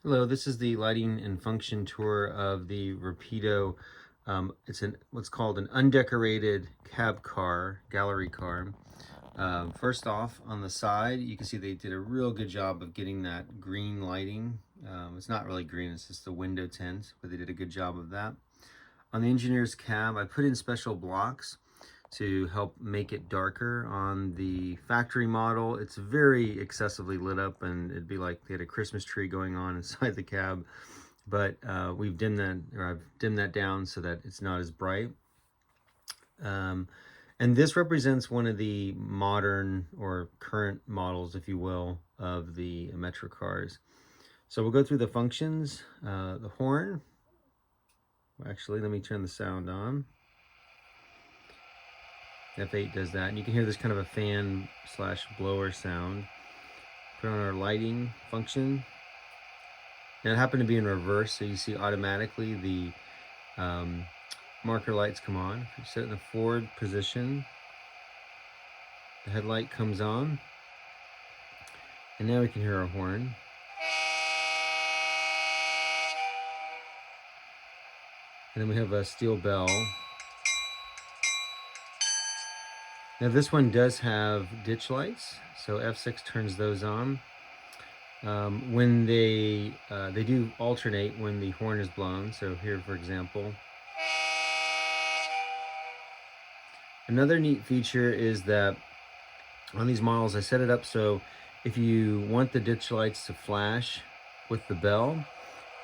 Hello, this is the lighting and function tour of the Rapido. It's what's called an undecorated cab car, gallery car. First off, on the side, you can see they did a real good job of getting that green lighting. It's not really green, it's just the window tint, but they did a good job of that. On the engineer's cab, I put in special blocks to help make it darker. On the factory model, it's very excessively lit up, and it'd be like they had a Christmas tree going on inside the cab. But we've dimmed that, or I've dimmed that down so that it's not as bright. And this represents one of the modern or current models, if you will, of the Metra cars. So we'll go through the functions. The horn. Actually, let me turn the sound on. F8 does that, and you can hear this kind of a fan slash blower sound. Put on our lighting function. Now it happened to be in reverse, so you see automatically the marker lights come on. If you set it in the forward position, the headlight comes on, and now we can hear our horn. And then we have a steel bell. Now this one does have ditch lights, so F6 turns those on. When they do alternate when the horn is blown. So here, for example. Another neat feature is that on these models, I set it up so if you want the ditch lights to flash with the bell,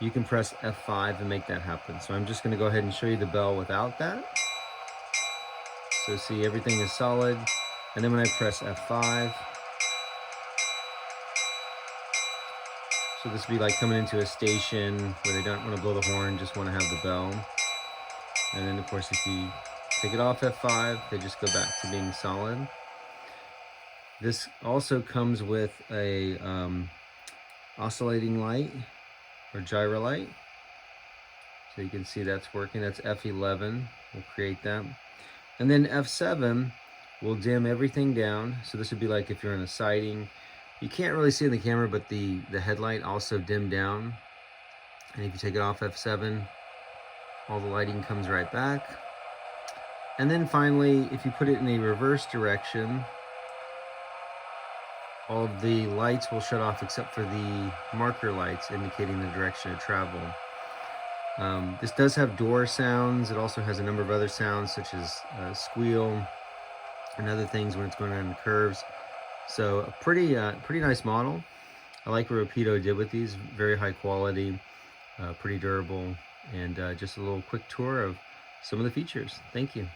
you can press F5 and make that happen. So I'm just going to go ahead and show you the bell without that. So see, everything is solid. And then when I press F5, so this would be like coming into a station where they don't want to blow the horn, just want to have the bell. And then of course, if you take it off F5, they just go back to being solid. This also comes with a oscillating light or gyro light. So you can see that's working. That's F11, we'll create that. And then F7 will dim everything down. So this would be like if you're in a siding. You can't really see in the camera, but the headlight also dimmed down. And if you take it off F7, all the lighting comes right back. And then finally, if you put it in a reverse direction, all of the lights will shut off except for the marker lights indicating the direction of travel. This does have door sounds. It also has a number of other sounds such as squeal and other things when it's going around the curves. So a pretty nice model. I like what Rapido did with these. Very high quality, pretty durable, and just a little quick tour of some of the features. Thank you.